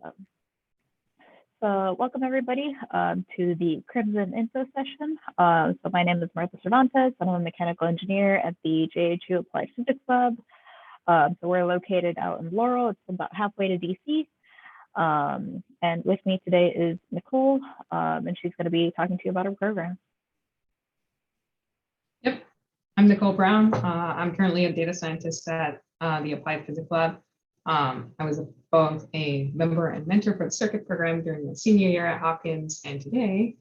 Awesome. So welcome everybody to the Crimson Info Session. So my name is Martha Cervantes. I'm a mechanical engineer at the JHU Applied Physics Lab. So we're located out in Laurel. It's about halfway to DC. And with me today is Nicole, and she's going to be talking to you about our program. Yep, I'm Nicole Brown. I'm currently a data scientist at the Applied Physics Lab. I was both a member and mentor for the circuit program during the senior year at Hopkins, and today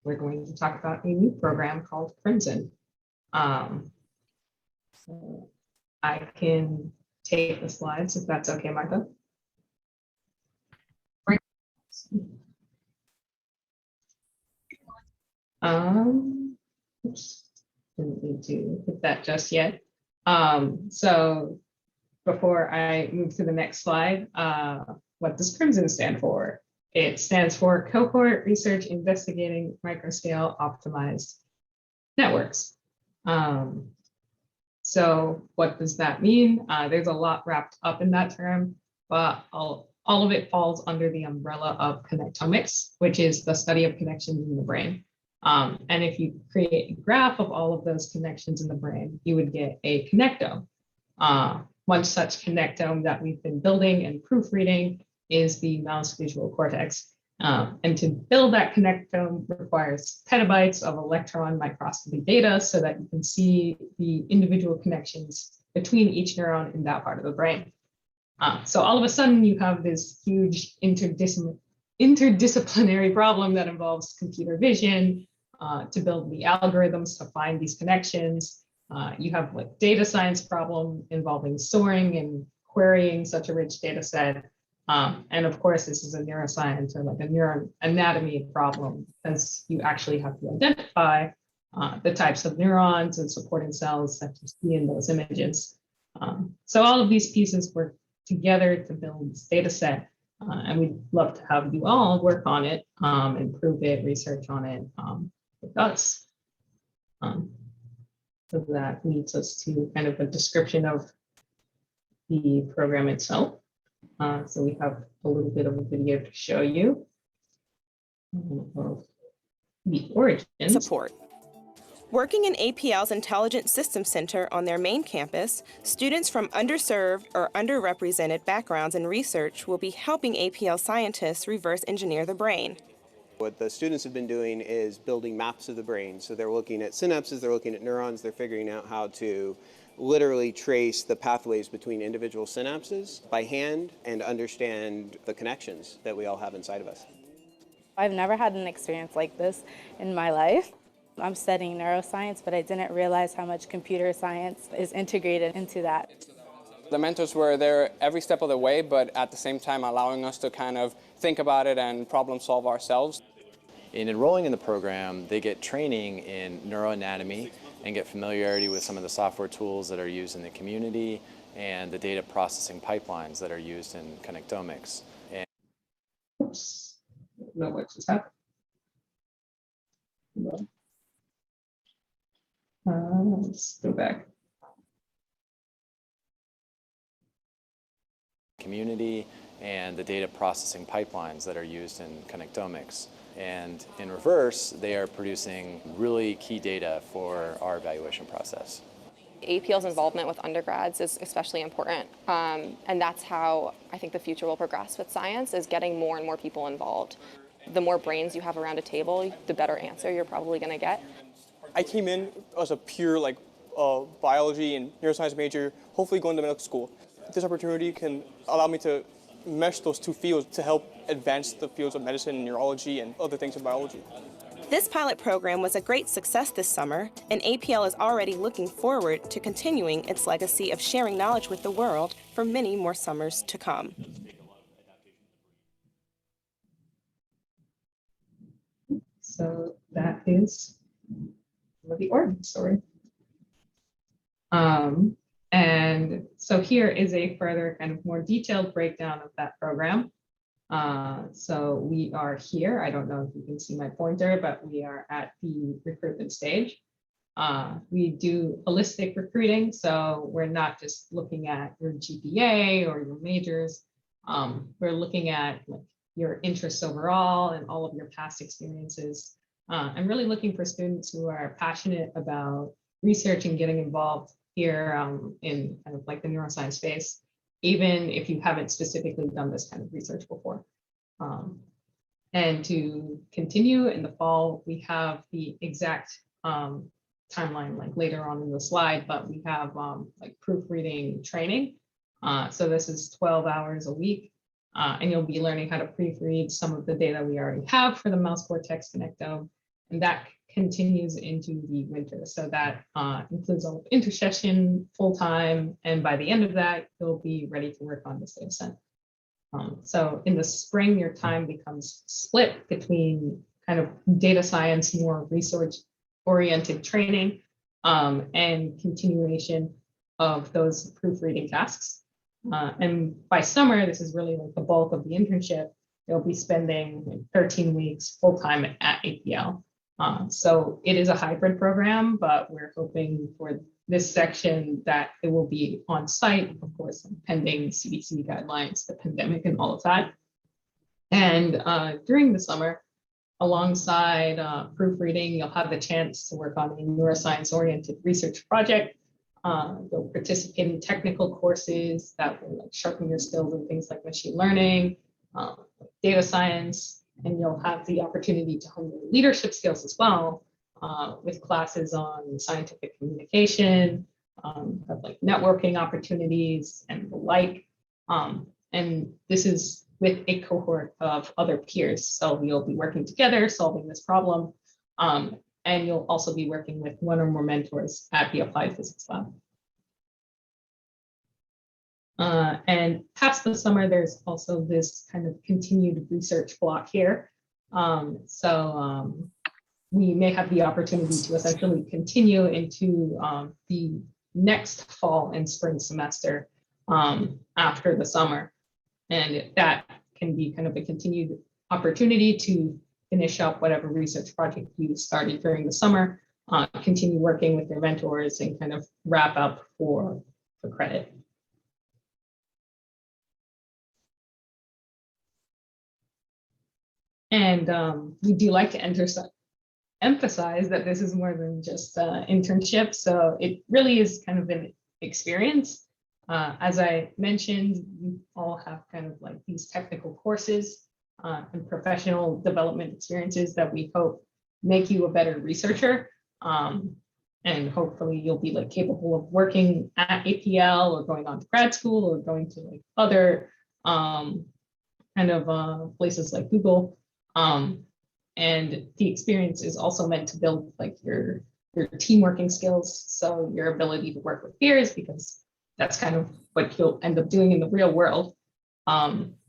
we're going to talk about a new program called Crimson. So I can take the slides if that's okay, Martha. Oops, didn't need to hit that just yet. So before I move to the next slide, what does Crimson stand for? It stands for Cohort Research Investigating Microscale Optimized Networks. So what does that mean? There's a lot wrapped up in that term, but all of it falls under the umbrella of Connectomics, which is the study of connections in the brain. And if you create a graph of all of those connections in the brain, you would get a connectome. One such connectome that we've been building and proofreading is the mouse visual cortex. And to build that connectome requires petabytes of electron microscopy data so that you can see the individual connections between each neuron in that part of the brain. So all of a sudden you have this huge interdisciplinary problem that involves computer vision to build the algorithms to find these connections. You have like data science problem involving storing and querying such a rich data set. And of course, this is a neuroscience or like a neuron anatomy problem, because you actually have to identify the types of neurons and supporting cells that you see in those images. So all of these pieces work together to build this data set. And we'd love to have you all work on it, improve it, research on it with us. So that leads us to kind of a description of the program itself. So we have a little bit of a video to show you of the origins. Support. Working in APL's Intelligent Systems Center on their main campus, students from underserved or underrepresented backgrounds in research will be helping APL scientists reverse engineer the brain. What the students have been doing is building maps of the brain. So they're looking at synapses, they're looking at neurons, they're figuring out how to literally trace the pathways between individual synapses by hand and understand the connections that we all have inside of us. I've never had an experience like this in my life. I'm studying neuroscience, but I didn't realize how much computer science is integrated into that. The mentors were there every step of the way, but at the same time allowing us to kind of think about it and problem solve ourselves. In enrolling in the program, they get training in neuroanatomy and get familiarity with some of the software tools that are used in the community and the data processing pipelines that are used in Connectomics. Oops, no, what just happened? Let's go back. Community and the data processing pipelines that are used in Connectomics. And in reverse, they are producing really key data for our evaluation process. APL's involvement with undergrads is especially important, and that's how I think the future will progress with science, is getting more and more people involved. The more brains you have around a table, the better answer you're probably going to get. I came in as a pure biology and neuroscience major, hopefully going to medical school. This opportunity can allow me to mesh those two fields to help advance the fields of medicine and neurology and other things in biology. This pilot program was a great success this summer, and APL is already looking forward to continuing its legacy of sharing knowledge with the world for many more summers to come. So that is the origin story. And so here is a further kind of more detailed breakdown of that program. So we are here. I don't know if you can see my pointer, but we are at the recruitment stage. We do holistic recruiting, so we're not just looking at your GPA or your majors. We're looking at like your interests overall and all of your past experiences. I'm really looking for students who are passionate about research and getting involved here in kind of like the neuroscience space, even if you haven't specifically done this kind of research before. And to continue in the fall, we have the exact timeline like later on in the slide, but we have like proofreading training. So this is 12 hours a week, and you'll be learning how to proofread some of the data we already have for the mouse cortex connectome, and that continues into the winter. So that includes all of intercession, full-time, and by the end of that, you'll be ready to work on this data set. So in the spring, your time becomes split between kind of data science, more research-oriented training, and continuation of those proofreading tasks. And by summer, this is really like the bulk of the internship. You'll be spending like 13 weeks full-time at APL. So it is a hybrid program, but we're hoping for this section that it will be on site, of course, pending CDC guidelines, the pandemic and all of that. And during the summer, alongside proofreading, you'll have the chance to work on a neuroscience-oriented research project. You'll participate in technical courses that will like sharpen your skills in things like machine learning, data science, and you'll have the opportunity to hone your leadership skills as well with classes on scientific communication, of like networking opportunities and the like. And this is with a cohort of other peers. So you'll be working together, solving this problem. And you'll also be working with one or more mentors at the Applied Physics Lab. And past the summer, there's also this kind of continued research block here. We may have the opportunity to essentially continue into the next fall and spring semester after the summer. And that can be kind of a continued opportunity to finish up whatever research project you started during the summer, continue working with your mentors and kind of wrap up for credit. And we do like to emphasize that this is more than just internship. So it really is kind of an experience. As I mentioned, you all have kind of like these technical courses and professional development experiences that we hope make you a better researcher. And hopefully you'll be like capable of working at APL or going on to grad school or going to like other kind of places like Google. And the experience is also meant to build like your team working skills. So your ability to work with peers, because that's kind of what you'll end up doing in the real world.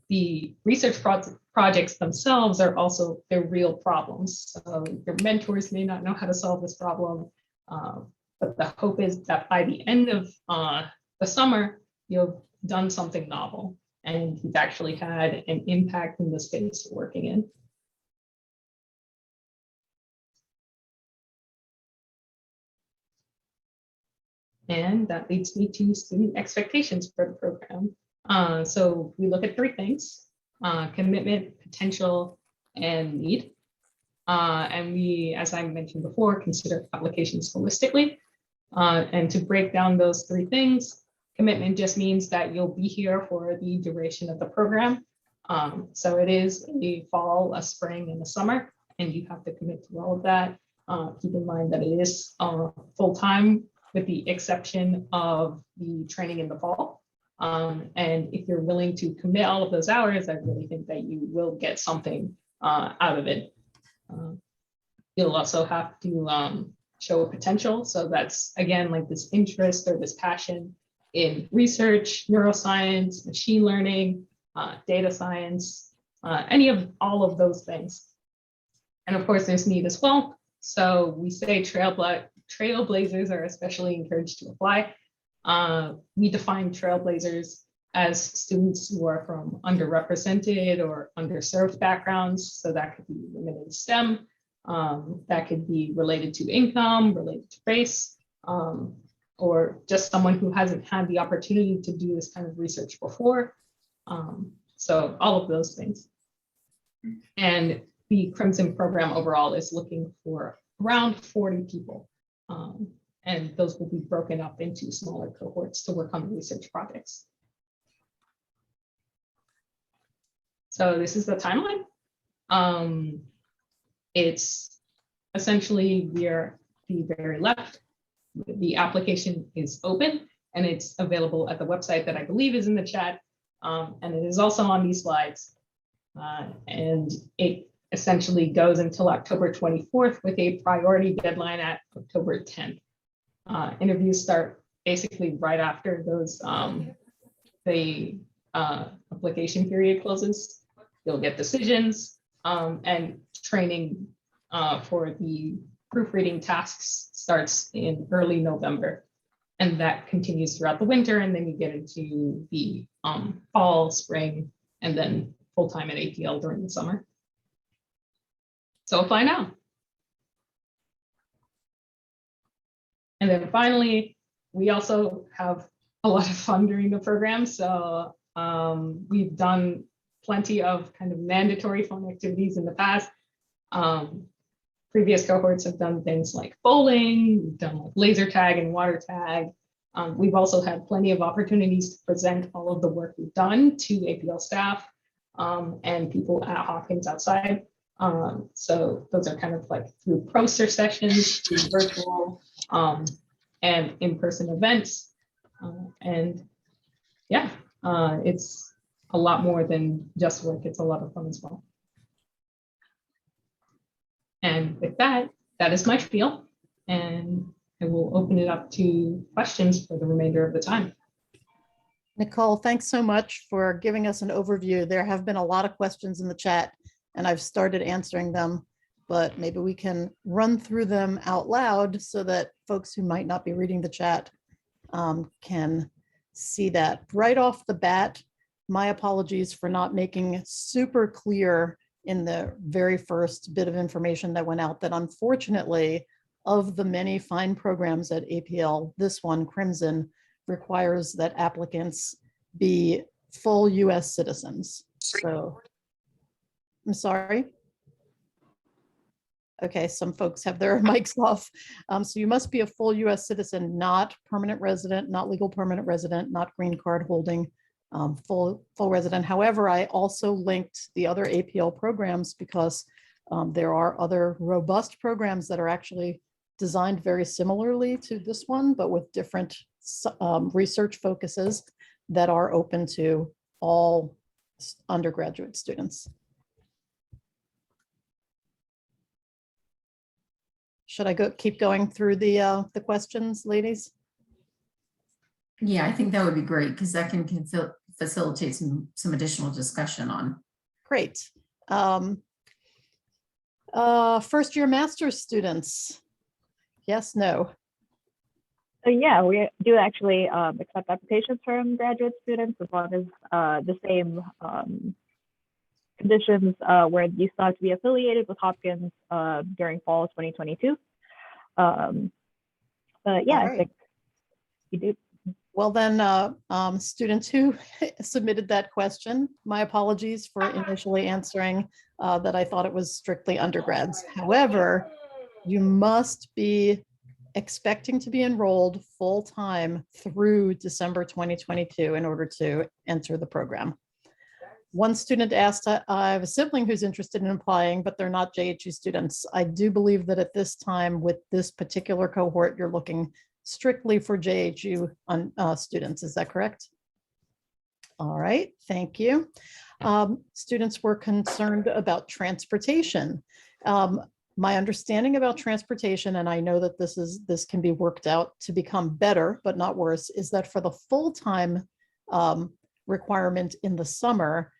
The research projects themselves are also their real problems. So your mentors may not know how to solve this problem, but the hope is that by the end of the summer, you've done something novel and you've actually had an impact in the space you're working in. And that leads me to student expectations for the program. So we look at three things: commitment, potential, and need. And we, as I mentioned before, consider applications holistically. And to break down those three things, commitment just means that you'll be here for the duration of the program. So it is a fall, a spring, and a summer, and you have to commit to all of that. Keep in mind that it is full-time, with the exception of the training in the fall. And if you're willing to commit all of those hours, I really think that you will get something out of it. You'll also have to show potential. So that's, again, like this interest or this passion in research, neuroscience, machine learning, data science, all of those things. And of course, there's need as well. So we say trailblazers are especially encouraged to apply. We define trailblazers as students who are from underrepresented or underserved backgrounds. So that could be women in STEM, that could be related to income, related to race, or just someone who hasn't had the opportunity to do this kind of research before. So all of those things. And the Crimson program overall is looking for around 40 people. And those will be broken up into smaller cohorts to work on research projects. So this is the timeline. It's essentially, we are the very left. The application is open and it's available at the website that I believe is in the chat. And it is also on these slides. And it essentially goes until October 24th with a priority deadline at October 10th. Interviews start basically right after those, the application period closes. You'll get decisions and training for the proofreading tasks starts in early November. And that continues throughout the winter. And then you get into the fall, spring, and then full-time at APL during the summer. So apply now. And then finally, we also have a lot of fun during the program. So we've done plenty of kind of mandatory fun activities in the past. Previous cohorts have done things like bowling, we've done like laser tag and water tag. We've also had plenty of opportunities to present all of the work we've done to APL staff and people at Hopkins outside. So those are kind of like through poster sessions, through virtual and in-person events. And yeah, it's a lot more than just work. It's a lot of fun as well. And with that, that is my spiel. And I will open it up to questions for the remainder of the time. Nicole, thanks so much for giving us an overview. There have been a lot of questions in the chat and I've started answering them, but maybe we can run through them out loud so that folks who might not be reading the chat can see that. Right off the bat, my apologies for not making super clear in the very first bit of information that went out that unfortunately, of the many fine programs at APL, this one, Crimson, requires that applicants be full US citizens. So, I'm sorry. Okay, some folks have their mics off. So you must be a full US citizen, not permanent resident, not legal permanent resident, not green card holding, full resident. However, I also linked the other APL programs because there are other robust programs that are actually designed very similarly to this one, but with different research focuses that are open to all undergraduate students. Should I keep going through the questions, ladies? Yeah, I think that would be great because that can facilitate some additional discussion on. Great. First year master's students. Yes, no. So yeah, we do actually accept applications from graduate students as long as the same conditions where you still have to be affiliated with Hopkins during fall 2022. But yeah, Right. I think you do. Well then, students who submitted that question, my apologies for initially answering that I thought it was strictly undergrads. However, you must be expecting to be enrolled full-time through December 2022 in order to enter the program. One student asked, I have a sibling who's interested in applying, but they're not JHU students. I do believe that at this time with this particular cohort, you're looking strictly for JHU students. Is that correct? All right, thank you. Students were concerned about transportation. My understanding about transportation, and I know that this can be worked out to become better, but not worse, is that for the full-time requirement in the summer,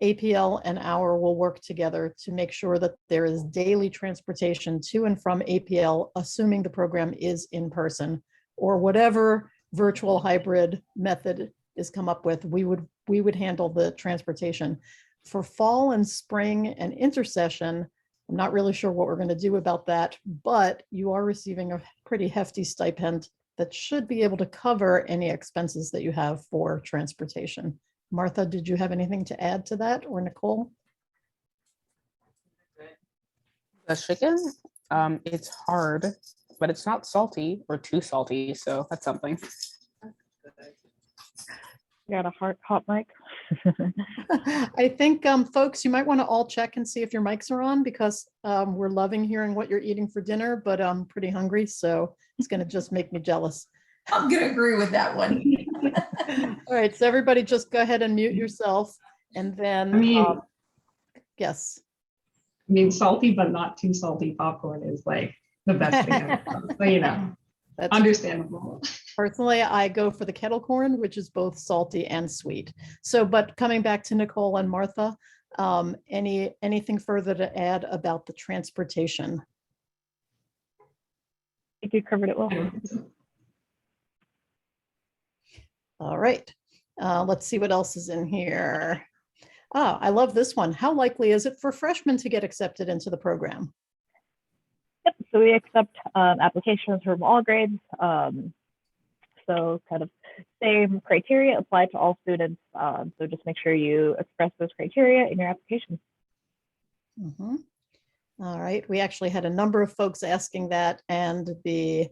APL and our will work together to make sure that there is daily transportation to and from APL, assuming the program is in person or whatever virtual hybrid method is come up with, we would handle the transportation. For fall and spring and intercession, I'm not really sure what we're going to do about that, but you are receiving a pretty hefty stipend that should be able to cover any expenses that you have for transportation Martha, did you have anything to add to that, or Nicole? The chicken, it's hard, but it's not salty or too salty, so that's something. You got a hot mic? I think, folks, you might want to all check and see if your mics are on, because we're loving hearing what you're eating for dinner, but I'm pretty hungry, so it's going to just make me jealous. I'm gonna agree with that one. All right, so everybody just go ahead and mute yourself, and then, I mean, yes. I mean, salty but not too salty popcorn is like the best thing ever. So, you know, That's understandable. Personally, I go for the kettle corn, which is both salty and sweet. So, but coming back to Nicole and Martha, anything further to add about the transportation? I think you covered it well. All right, let's see what else is in here. Oh, I love this one. How likely is it for freshmen to get accepted into the program? Yep, so we accept applications from all grades. So kind of same criteria apply to all students. So just make sure you express those criteria in your application. All right, we actually had a number of folks asking that, and the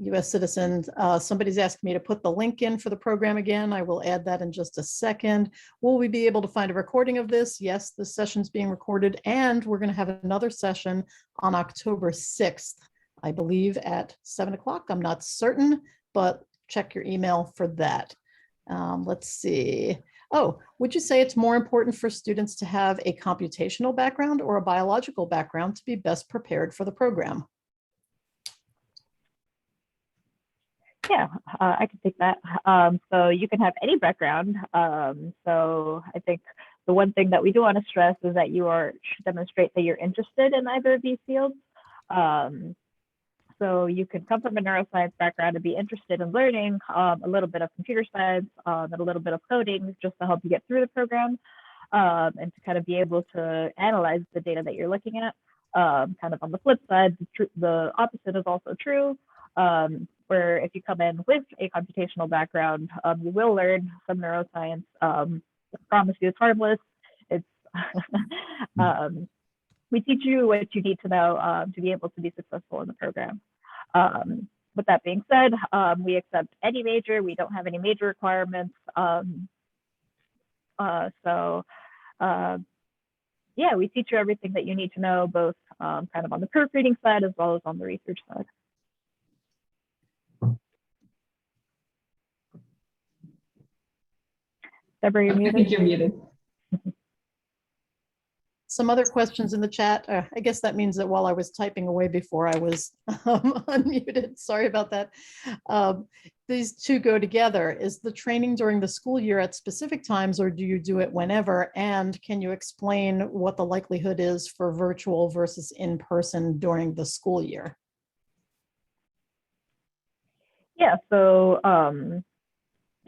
US citizens, somebody's asked me to put the link in for the program again. I will add that in just a second. Will we be able to find a recording of this? Yes, the session's being recorded, and we're going to have another session on October 6th, I believe at 7 o'clock. I'm not certain, but check your email for that. Let's see. Oh, would you say it's more important for students to have a computational background or a biological background to be best prepared for the program? Yeah, I can take that. So you can have any background. So I think the one thing that we do want to stress is that you should demonstrate that you're interested in either of these fields. So you can come from a neuroscience background and be interested in learning a little bit of computer science and a little bit of coding just to help you get through the program and to kind of be able to analyze the data that you're looking at. Kind of on the flip side, the opposite is also true. Where if you come in with a computational background, you will learn some neuroscience. I promise you it's harmless. It's we teach you what you need to know to be able to be successful in the program. With that being said, we accept any major. We don't have any major requirements. Yeah, we teach you everything that you need to know, both kind of on the proofreading side as well as on the research side. Deborah, you're muted. I think you're muted. Some other questions in the chat. I guess that means that while I was typing away before I was unmuted. Sorry about that. These two go together. Is the training during the school year at specific times, or do you do it whenever? And can you explain what the likelihood is for virtual versus in-person during the school year? Yeah, so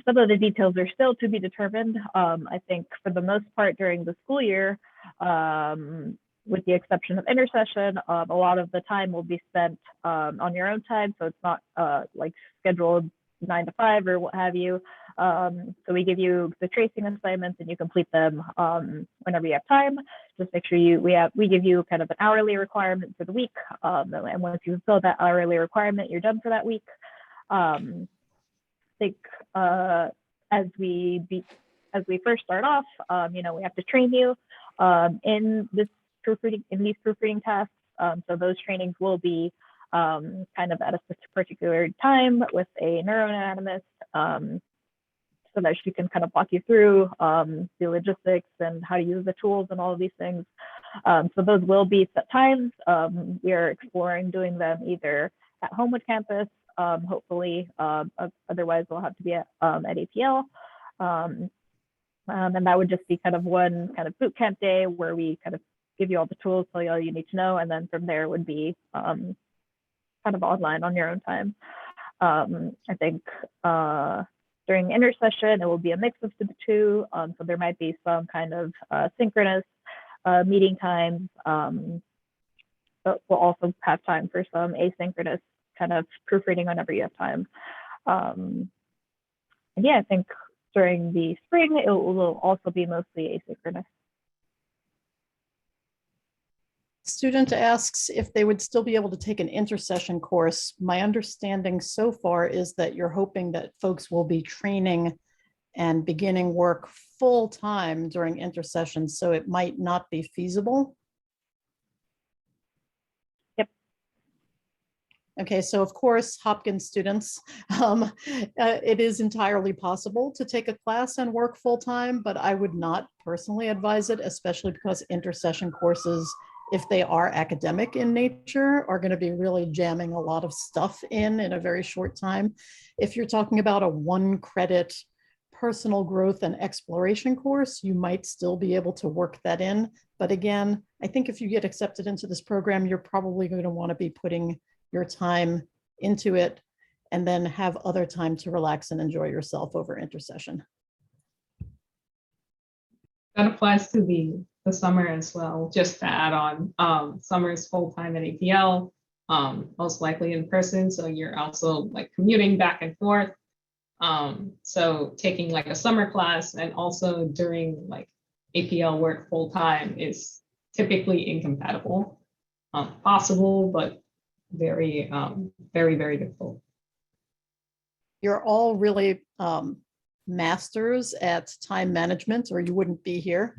some of the details are still to be determined. I think for the most part during the school year, with the exception of intercession, a lot of the time will be spent on your own time. So it's not like scheduled 9 to 5 or what have you. So we give you the tracing assignments and you complete them whenever you have time. Just make sure we give you kind of an hourly requirement for the week. And once you fulfill that hourly requirement, you're done for that week. I think as we first start off, we have to train you in these proofreading tasks. So those trainings will be kind of at a particular time with a neuroanatomist, so that she can kind of walk you through the logistics and how to use the tools and all of these things. So those will be set times. We are exploring doing them either at Homewood campus, hopefully, otherwise we'll have to be at APL. And that would just be kind of one kind of boot camp day where we kind of give you all the tools, tell you all you need to know, and then from there would be kind of online on your own time. I think during intercession, it will be a mix of the two. So there might be some kind of synchronous meeting times, but we'll also have time for some asynchronous kind of proofreading whenever you have time. And yeah, I think during the spring, it will also be mostly asynchronous. Student asks if they would still be able to take an intercession course. My understanding so far is that you're hoping that folks will be training and beginning work full time during intercession, so it might not be feasible. Yep. Okay, so of course, Hopkins students, it is entirely possible to take a class and work full time, but I would not personally advise it, especially because intercession courses, if they are academic in nature, are going to be really jamming a lot of stuff in a very short time. If you're talking about a 1-credit personal growth and exploration course, you might still be able to work that in. But again, I think if you get accepted into this program, you're probably going to want to be putting your time into it and then have other time to relax and enjoy yourself over intercession. That applies to the summer as well. Just to add on, summer is full-time at APL, most likely in person. So you're also like commuting back and forth. So taking like a summer class and also during like APL work full-time is typically incompatible. Possible, but very, very difficult. You're all really masters at time management, or you wouldn't be here.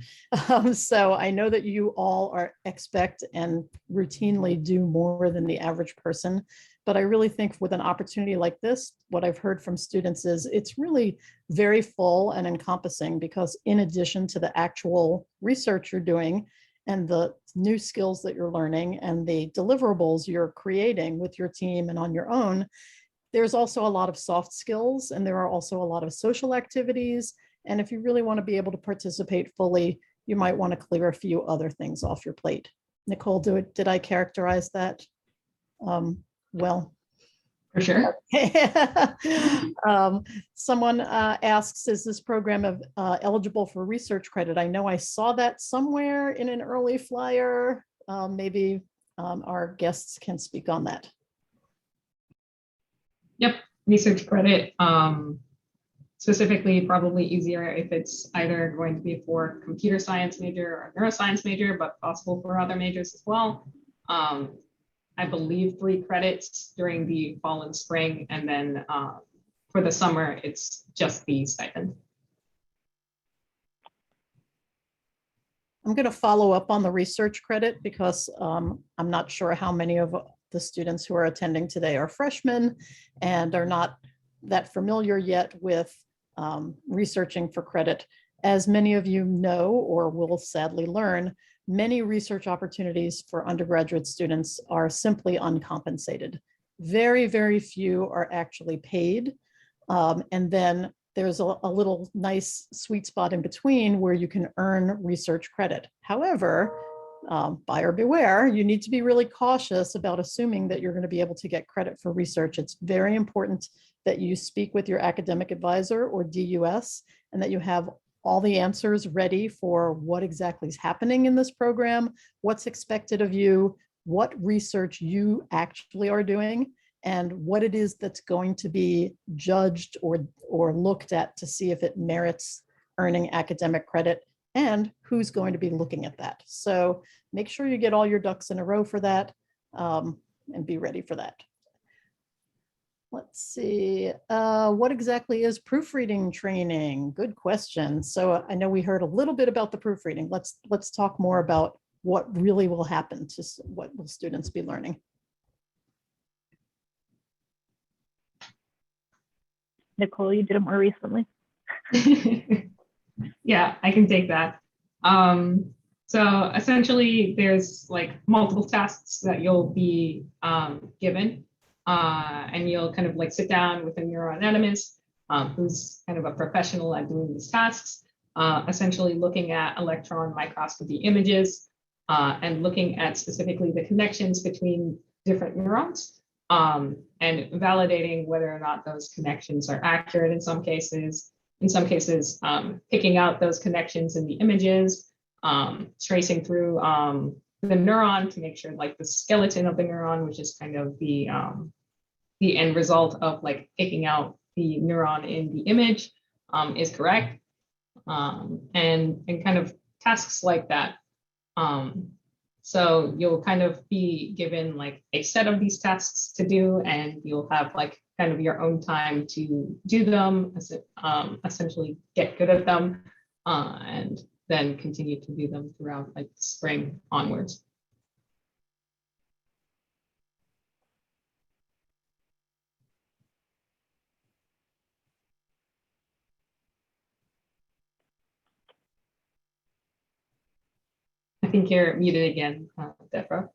So I know that you all expect and routinely do more than the average person. But I really think with an opportunity like this, what I've heard from students is it's really very full and encompassing, because in addition to the actual research you're doing and the new skills that you're learning and the deliverables you're creating with your team and on your own, there's also a lot of soft skills, and there are also a lot of social activities. And if you really want to be able to participate fully, you might want to clear a few other things off your plate. Nicole, did I characterize that well? For sure. Someone asks, is this program eligible for research credit? I know I saw that somewhere in an early flyer. Maybe our guests can speak on that. Yep, research credit, specifically probably easier if it's either going to be for computer science major or neuroscience major, but possible for other majors as well. I believe 3 credits during the fall and spring, and then for the summer, it's just the stipend. I'm going to follow up on the research credit because I'm not sure how many of the students who are attending today are freshmen and are not that familiar yet with researching for credit. As many of you know or will sadly learn, many research opportunities for undergraduate students are simply uncompensated. Very, very few are actually paid. And then there's a little nice sweet spot in between where you can earn research credit. However, buyer beware, you need to be really cautious about assuming that you're going to be able to get credit for research. It's very important that you speak with your academic advisor or DUS and that you have all the answers ready for what exactly is happening in this program, what's expected of you, what research you actually are doing, and what it is that's going to be judged or looked at to see if it merits earning academic credit, and who's going to be looking at that. So make sure you get all your ducks in a row for that, and be ready for that. Let's see, what exactly is proofreading training? Good question. So I know we heard a little bit about the proofreading. Let's talk more about what really will happen to what will students be learning. Nicole, you did it more recently. Yeah, I can take that. So essentially there's like multiple tasks that you'll be given, and you'll kind of like sit down with a neuroanatomist who's kind of a professional at doing these tasks, essentially looking at electron microscopy images and looking at specifically the connections between different neurons, and validating whether or not those connections are accurate in some cases. In some cases, picking out those connections in the images, tracing through the neuron to make sure like the skeleton of the neuron, which is kind of the end result of like picking out the neuron in the image, is correct. And kind of tasks like that. So you'll kind of be given like a set of these tasks to do, and you'll have like kind of your own time to do them, essentially get good at them, and then continue to do them throughout like spring onwards. I think you're muted again, Deborah.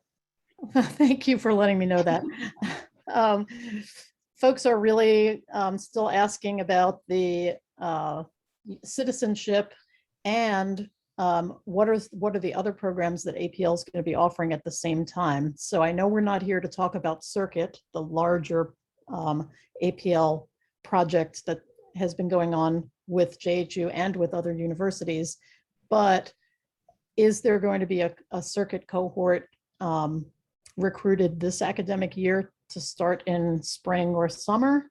Thank you for letting me know that. Folks are really still asking about the citizenship and what are the other programs that APL is going to be offering at the same time. So I know we're not here to talk about Circuit, the larger APL project that has been going on with JHU and with other universities, but is there going to be a Circuit cohort recruited this academic year to start in spring or summer?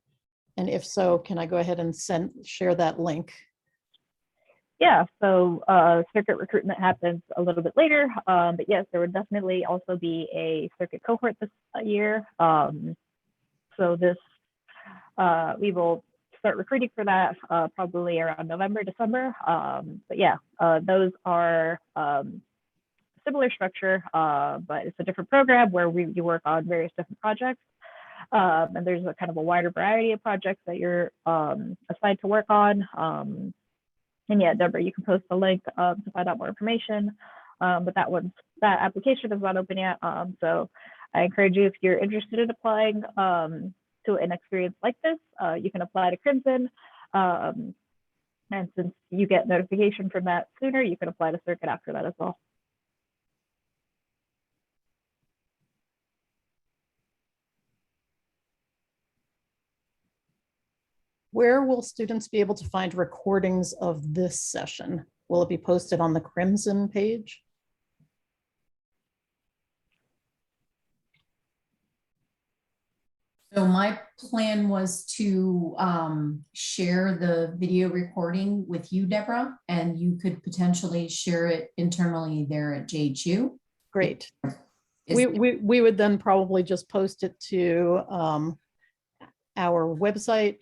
And if so, can I go ahead and share that link? Yeah, so Circuit recruitment happens a little bit later, but yes, there would definitely also be a Circuit cohort this year. So this, we will start recruiting for that probably around November, December. But yeah, those are similar structure, but it's a different program where you work on various different projects. And there's a kind of a wider variety of projects that you're assigned to work on. And yeah, Deborah, you can post the link to find out more information. But that application is not open yet. So I encourage you, if you're interested in applying to an experience like this, you can apply to Crimson. And since you get notification from that sooner, you can apply to Circuit after that as well. Where will students be able to find recordings of this session? Will it be posted on the Crimson page? So my plan was to share the video recording with you, Deborah, and you could potentially share it internally there at JHU. Great. We would then probably just post it to our website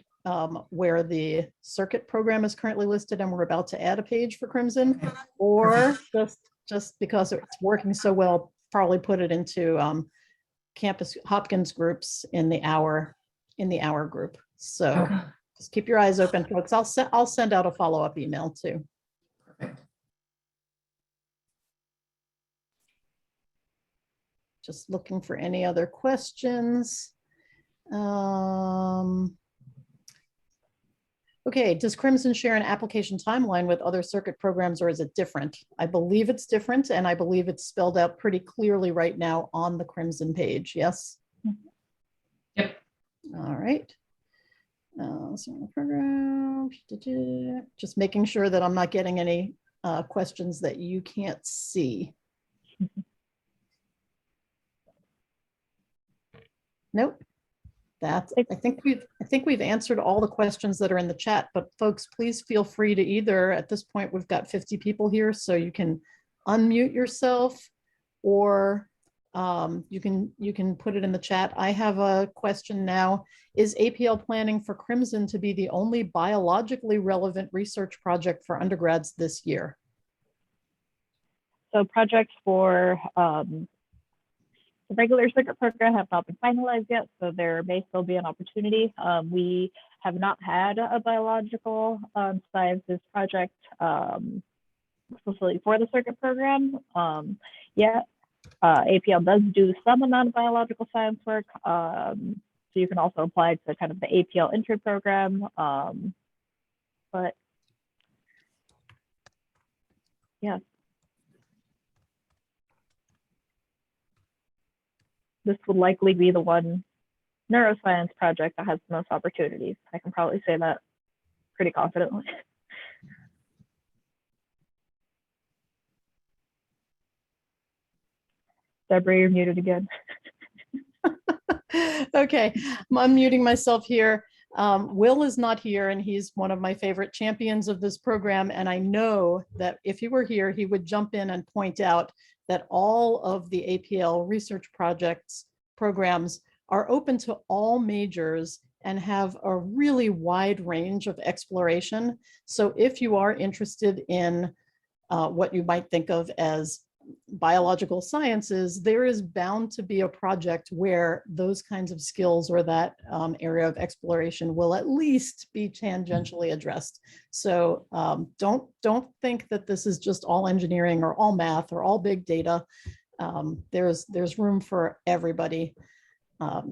where the Circuit program is currently listed, and we're about to add a page for Crimson, or just because it's working so well, probably put it into campus Hopkins groups in the hour group. So just keep your eyes open, folks. I'll send out a follow-up email too. Perfect. Just looking for any other questions. Okay, does Crimson share an application timeline with other Circuit programs, or is it different? I believe it's different, and I believe it's spelled out pretty clearly right now on the Crimson page, yes? Yep. All right. Program. Just making sure that I'm not getting any questions that you can't see. Nope. I think we've answered all the questions that are in the chat, but folks, please feel free to either, at this point, we've got 50 people here, so you can unmute yourself, or you can put it in the chat. I have a question now. Is APL planning for Crimson to be the only biologically relevant research project for undergrads this year? So projects for the regular Circuit program have not been finalized yet, so there may still be an opportunity. We have not had a biological sciences project specifically for the Circuit program yet. APL does do some amount of biological science work, so you can also apply to kind of the APL intern program, but yeah. This would likely be the one neuroscience project that has the most opportunities. I can probably say that pretty confidently. Deborah, you're muted again. Okay, I'm unmuting myself here. Will is not here, and he's one of my favorite champions of this program. And I know that if he were here, he would jump in and point out that all of the APL research programs are open to all majors and have a really wide range of exploration. So if you are interested in what you might think of as biological sciences, there is bound to be a project where those kinds of skills or that area of exploration will at least be tangentially addressed. So don't think that this is just all engineering or all math or all big data. There's room for everybody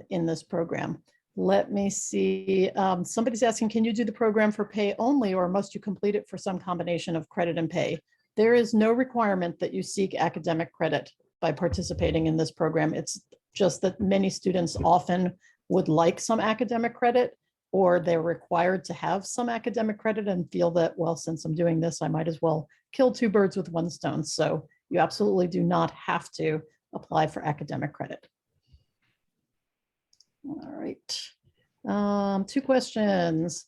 in this program. Let me see. Somebody's asking, can you do the program for pay only, or must you complete it for some combination of credit and pay? There is no requirement that you seek academic credit by participating in this program. It's just that many students often would like some academic credit, or they're required to have some academic credit and feel that, well, since I'm doing this, I might as well kill two birds with one stone. So you absolutely do not have to apply for academic credit. All right, 2 questions.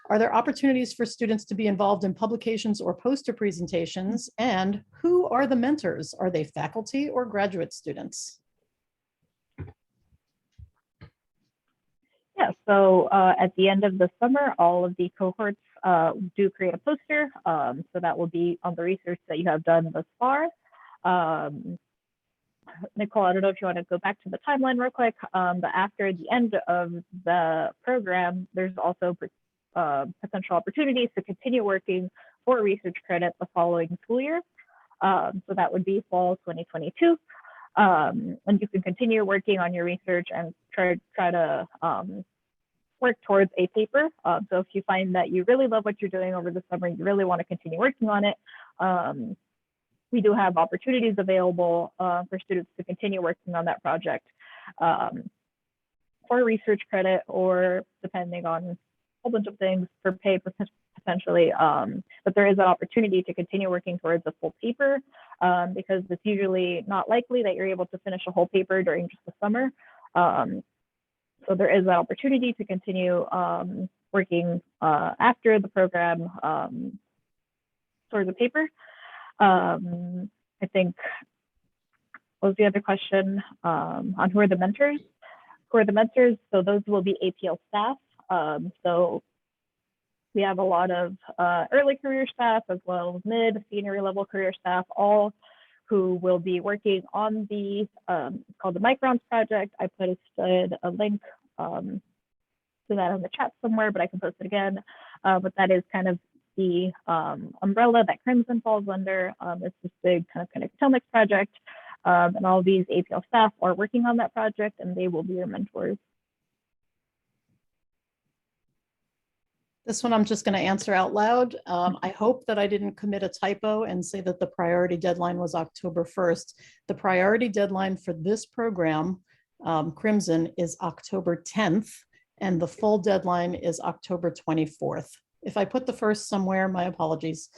Are there opportunities for students to be involved in publications or poster presentations? And who are the mentors? Are they faculty or graduate students? Yeah, so at the end of the summer, all of the cohorts do create a poster. So that will be on the research that you have done thus far. Nicole, I don't know if you want to go back to the timeline real quick, but after the end of the program, there's also potential opportunities to continue working for research credit the following school year. So that would be fall 2022. And you can continue working on your research and try to work towards a paper. So if you find that you really love what you're doing over the summer, you really want to continue working on it, we do have opportunities available for students to continue working on that project for research credit, or depending on a whole bunch of things, for pay potentially. But there is an opportunity to continue working towards a full paper, because it's usually not likely that you're able to finish a whole paper during just the summer. So there is an opportunity to continue working after the program towards a paper. I think, what was the other question on who are the mentors? Who are the mentors? So those will be APL staff. So we have a lot of early career staff as well as mid, senior level career staff, all who will be working on the called the Microns project. I posted a link to that in the chat somewhere, but I can post it again. But that is kind of the umbrella that Crimson falls under. It's this big kind of Connectomics project, and all these APL staff are working on that project, and they will be your mentors. This one I'm just going to answer out loud. I hope that I didn't commit a typo and say that the priority deadline was October 1st. The priority deadline for this program, Crimson, is October 10th, and the full deadline is October 24th. If I put the first somewhere, my apologies.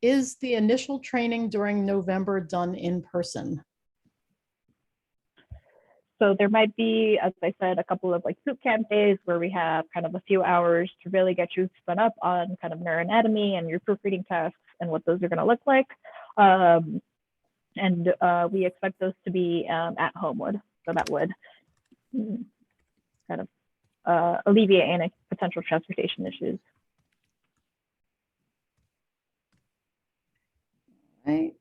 Is the initial training during November done in person? So there might be, as I said, a couple of like boot camp days where we have kind of a few hours to really get you spun up on kind of neuroanatomy and your proofreading tasks and what those are going to look like. And we expect those to be at Homewood. So that would kind of alleviate any potential transportation issues. Right.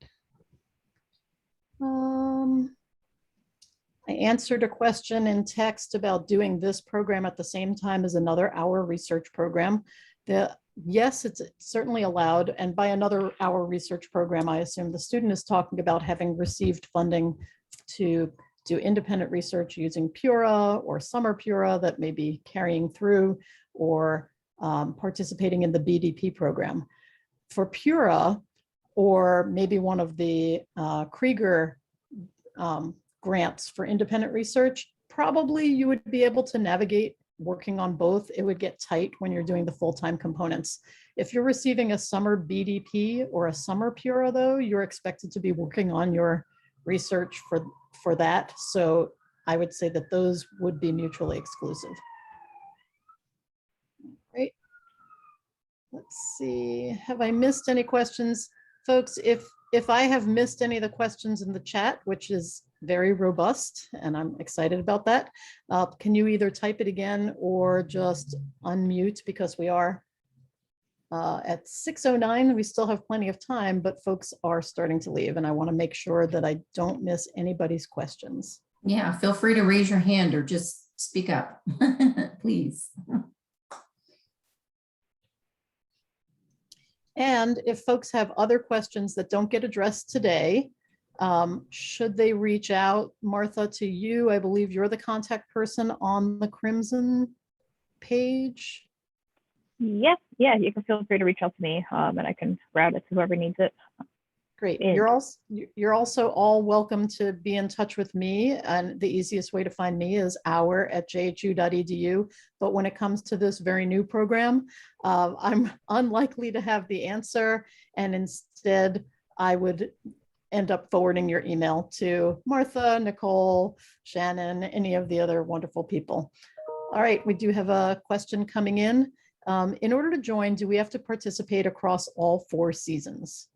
I answered a question in text about doing this program at the same time as another hour research program. Yes, it's certainly allowed. And by another hour research program, I assume the student is talking about having received funding to do independent research using Pura or summer Pura that may be carrying through, or participating in the BDP program. For Pura, or maybe one of the Krieger grants for independent research, probably you would be able to navigate working on both. It would get tight when you're doing the full-time components. If you're receiving a summer BDP or a summer Pura, though, you're expected to be working on your research for that. So I would say that those would be mutually exclusive. Great. Let's see, have I missed any questions? Folks, if I have missed any of the questions in the chat, which is very robust, and I'm excited about that, can you either type it again or just unmute, because we are at 6:09, we still have plenty of time, but folks are starting to leave, and I want to make sure that I don't miss anybody's questions. Yeah, feel free to raise your hand or just speak up, please. And if folks have other questions that don't get addressed today, should they reach out, Martha, to you? I believe you're the contact person on the Crimson page. Yes, yeah, you can feel free to reach out to me, and I can route it to whoever needs it. Great. And You're also all welcome to be in touch with me, and the easiest way to find me is our@jhu.edu. But when it comes to this very new program, I'm unlikely to have the answer, and instead I would end up forwarding your email to Martha, Nicole, Shannon, any of the other wonderful people. All right, we do have a question coming in. In order to join, do we have to participate across all 4 seasons?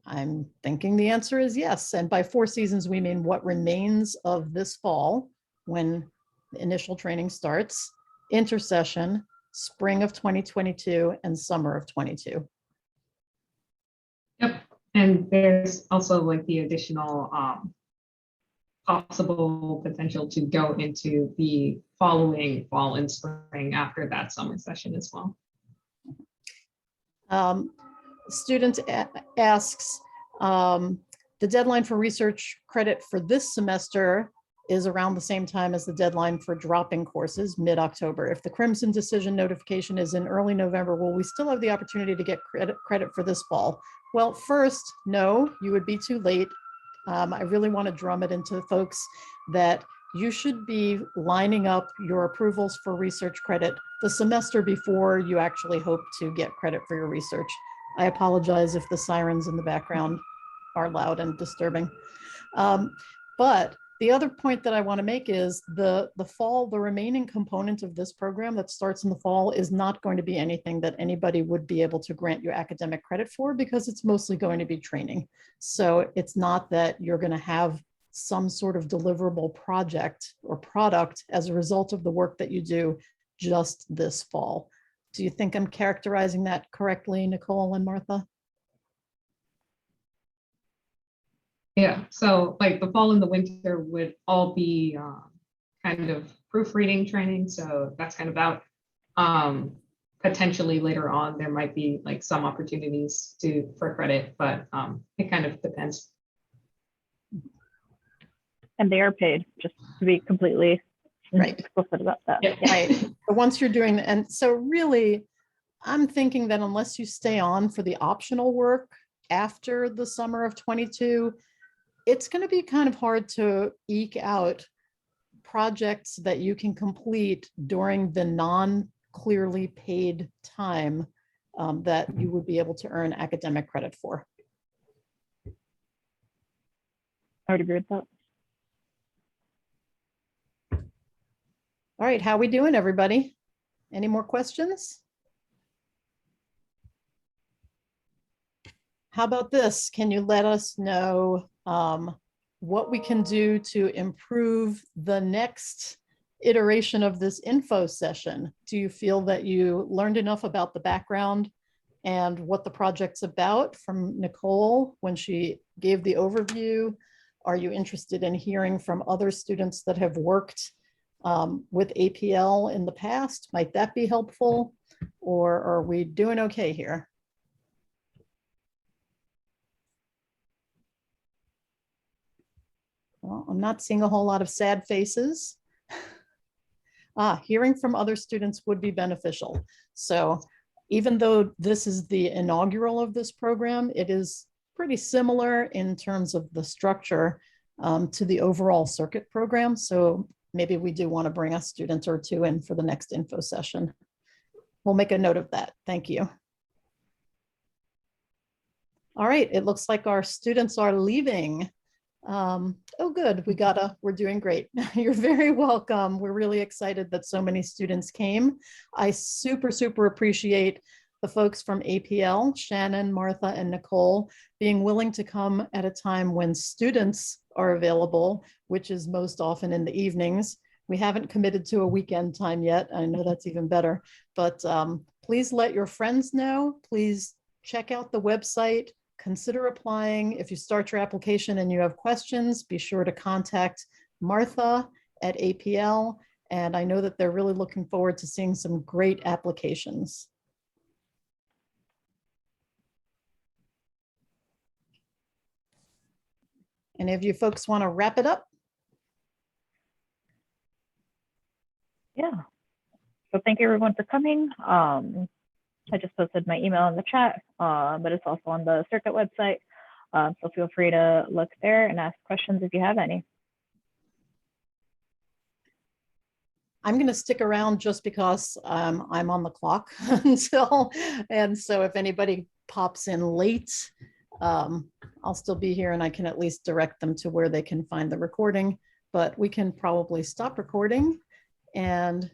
I'm thinking the answer is yes. And by 4 seasons, we mean what remains of this fall when the initial training starts, intercession, spring of 2022, and summer of 22. Yep. And there's also like the additional possible potential to go into the following fall and spring after that summer session as well. Student asks, the deadline for research credit for this semester is around the same time as the deadline for dropping courses, mid-October. If the Crimson decision notification is in early November, will we still have the opportunity to get credit for this fall? Well, first, no, you would be too late. I really want to drum it into folks that you should be lining up your approvals for research credit the semester before you actually hope to get credit for your research. I apologize if the sirens in the background are loud and disturbing. But the other point that I want to make is the remaining component of this program that starts in the fall is not going to be anything that anybody would be able to grant you academic credit for, because it's mostly going to be training. So it's not that you're going to have some sort of deliverable project or product as a result of the work that you do just this fall. Do you think I'm characterizing that correctly, Nicole and Martha? Yeah, so like the fall and the winter would all be kind of proofreading training. So that's kind of about potentially later on, there might be like some opportunities for credit, but it kind of depends. And they are paid, just to be completely explicit about that. Yeah. Right. But once you're doing, and so really, I'm thinking that unless you stay on for the optional work after the summer of 22, it's going to be kind of hard to eke out projects that you can complete during the non-clearly paid time that you would be able to earn academic credit for. I would agree with that. All right, how are we doing, everybody? Any more questions? How about this? Can you let us know what we can do to improve the next iteration of this info session? Do you feel that you learned enough about the background and what the project's about from Nicole when she gave the overview? Are you interested in hearing from other students that have worked with APL in the past? Might that be helpful? Or are we doing okay here? Well, I'm not seeing a whole lot of sad faces. Hearing from other students would be beneficial. So even though this is the inaugural of this program, it is pretty similar in terms of the structure to the overall circuit program. So maybe we do want to bring a student or two in for the next info session. We'll make a note of that. Thank you. All right, it looks like our students are leaving. Oh, good. We're doing great. You're very welcome. We're really excited that so many students came. I super appreciate the folks from APL, Shannon, Martha, and Nicole, being willing to come at a time when students are available, which is most often in the evenings. We haven't committed to a weekend time yet. I know that's even better, but please let your friends know. Please check out the website. Consider applying. If you start your application and you have questions, be sure to contact Martha at APL. And I know that they're really looking forward to seeing some great applications. Any of you folks want to wrap it up? Yeah. So thank you everyone for coming. I just posted my email in the chat, but it's also on the circuit website. So feel free to look there and ask questions if you have any. I'm going to stick around just because I'm on the clock until, and so if anybody pops in late, I'll still be here and I can at least direct them to where they can find the recording, but we can probably stop recording and